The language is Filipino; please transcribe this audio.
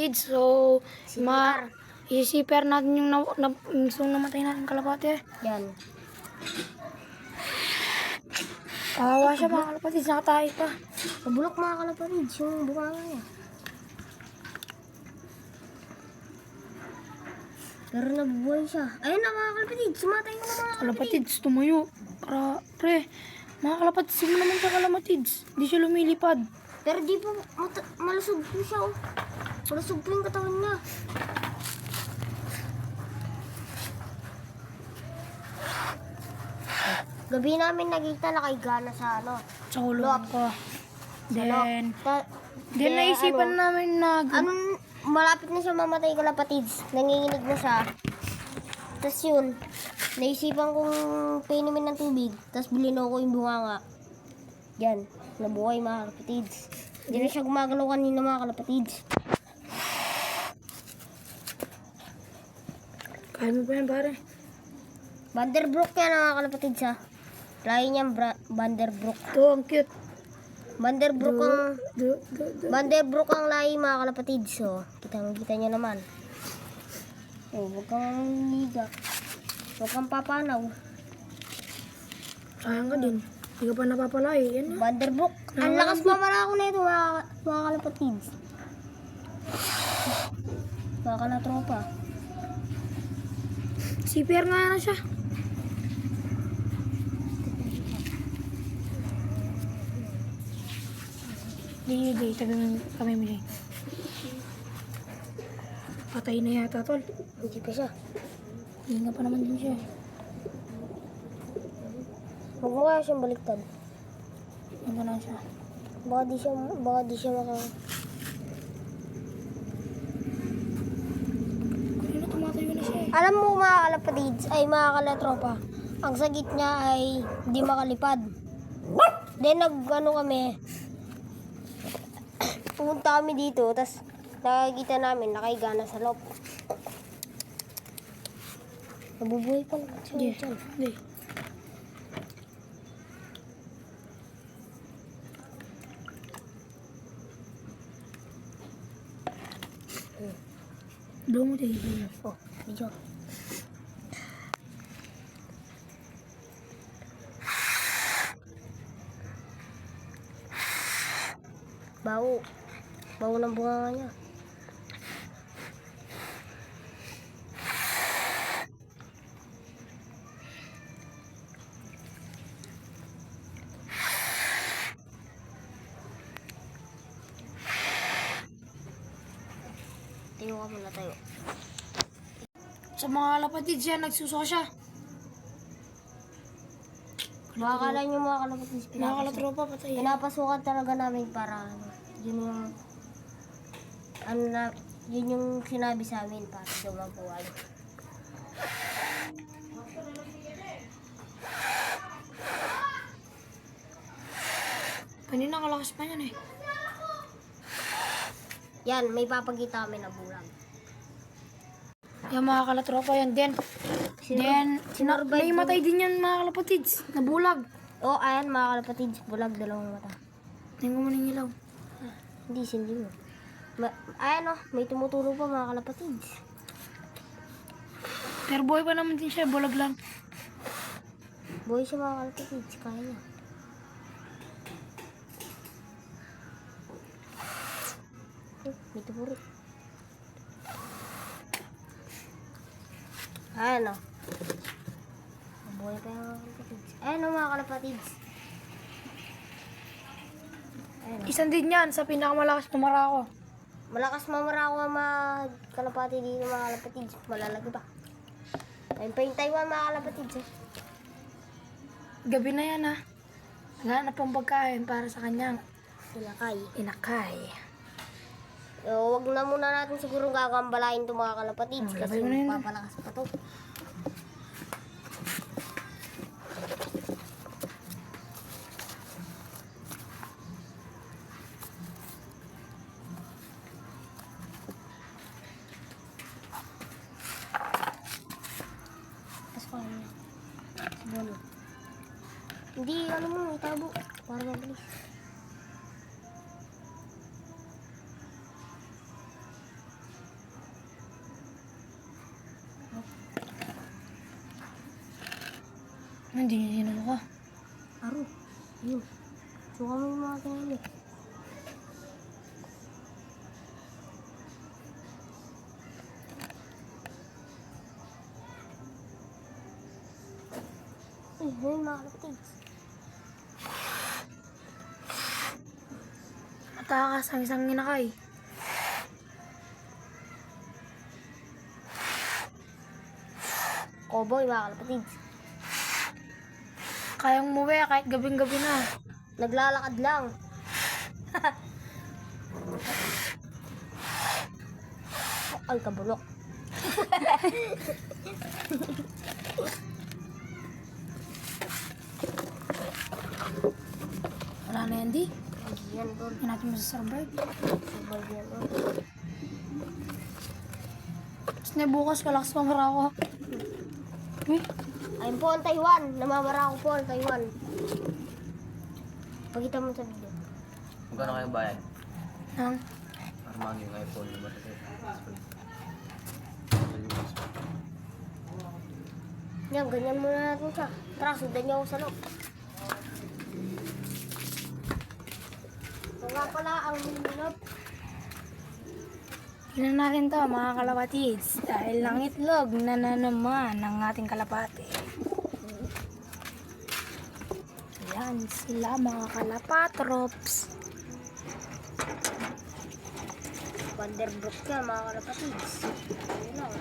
kalapatid. So, CPR. i-CPR natin yung namatay natin kalapati. Yan. Kawawa siya mga kalapatid, nakatahi pa. Nabulok mga kalapatid, yung bunganga niya. Pero nabubuhay siya. Ayun na mga kalapatid, sumatay mo na mga kalapatid. Kalapatid, tumayo. Pre, mga kalapatid, mo naman sa kalapatid. Hindi siya lumilipad. Pero di po, malusog po siya oh. Malusog po yung katawan niya. Gabi namin nakita nakaigana sa ano. Sa kulungan ko. Then Then naisipan namin na... malapit na siya mamatay kalapatids. Nanginginig na siya. Tapos yun, naisipan kong painumin ng tubig. Tapos bilino ko yung bunganga. Yan, nabuhay mga kalapatids. Hindi na siya gumagalaw kanina mga kalapatids. Kaya mo ba yan, pare? Vanderbroek yan mga kalapatids ha. Layo niyang Vanderbroek. Ito, ang cute. Vanderbroek ang lahi mga kalapatids. So, kita nyo naman. Oh, huwag kang liga. Huwag kang papanaw. Sayang ka din. Hindi ka pa napapalay. Yan na. Vanderbroek. Ang lakas mamara ako na ito mga kalapatids. Baka na tropa. CPR nga na siya. Di, sabi mo kami mo dyan. Patay na yata, tol. Hindi pa siya. Hindi nga pa naman din siya. Huwag mo kaya siyang baliktad. Ano na siya. Baka di siya maka... Kanina tumatayo na siya eh. Alam mo mga kalapatids, ay mga kalatropa, ang sagit niya ay hindi makalipad. Then kami, pumunta kami dito, tapos nakikita namin, nakaigana sa loob. Nabubuhay pa lang siya dyan. Hindi. Doon mo tayo. Oh, medyo. Bawo ng bunganga niya. Tayo ka muna tayo. Sa mga kalapatid siya, nagsuso siya. Makakala nyo mga kalapatids, Mga kalatropa, patay. pinapasukan talaga namin para yun yung sinabi sa amin para daw mabuhay. Kanina kalakas pa yan eh. Yan, may papagita kami na bulag. Yung mga kalatropa yan din. Naimatay din yan mga kalapatids. Nabulag. Oh, ayan mga kalapatids, bulag, dalawang mata. Tingnan mo ng ilaw. Hindi, sindi mo. Ayan oh, may tumutulong pa mga kalapatids. Pero buhay pa naman din siya, bulag lang. Buhay siya mga kalapatids, kaya niya. May tumurit. Ayan o. Mabuhay pa yung mga kalapatids. Ayan o mga kalapatids. Ayan o. Isan din yan sa pinakamalakas tumara ko. Malakas mamara ako ang mga kalapati dito mga kalapatids. Malalaki pa. Ayun pa yung Taiwan mga kalapatids eh. Gabi na yan ha. Naghanap pang pagkain para sa kanyang inakay. So, wag na muna natin siguro gagambalain itong mga kalapatids kasi labay mo na yun. papalakas pa to. Tapos pa yun. Siguro. Hindi, ano mo, itabo. Para mabilis. Hindi niya sinuko. Aro. Yun. Suka mo yung mga kinili. Yun mga kalapatids. Matakas ang isang inakay. Cowboy mga kalapatids. Kayang umuwi kahit gabing-gabi na. Naglalakad lang. Ay, kabulok. Wala na yan, di. Yan, tol. Hindi natin masasurvive. Sabay yan, tol. Tapos na bukas, kalakas pang ako. Ayun po ang Taiwan. Namamara ko po ang Taiwan. Pagkita mo sa video. Magkano kayo bayad? Nang, Armang yung iPhone yung matasip. Yan, ganyan muna natin siya. Tara, sundan niyo ako sa loob. Ito nga pala ang minulot. tingnan natin to mga kalapatids. Dahil lang itlog na naman ng ating kalapate. Yan sila mga kalapatrops. Vanderbrook ka mga kalapatids. Ayun lang.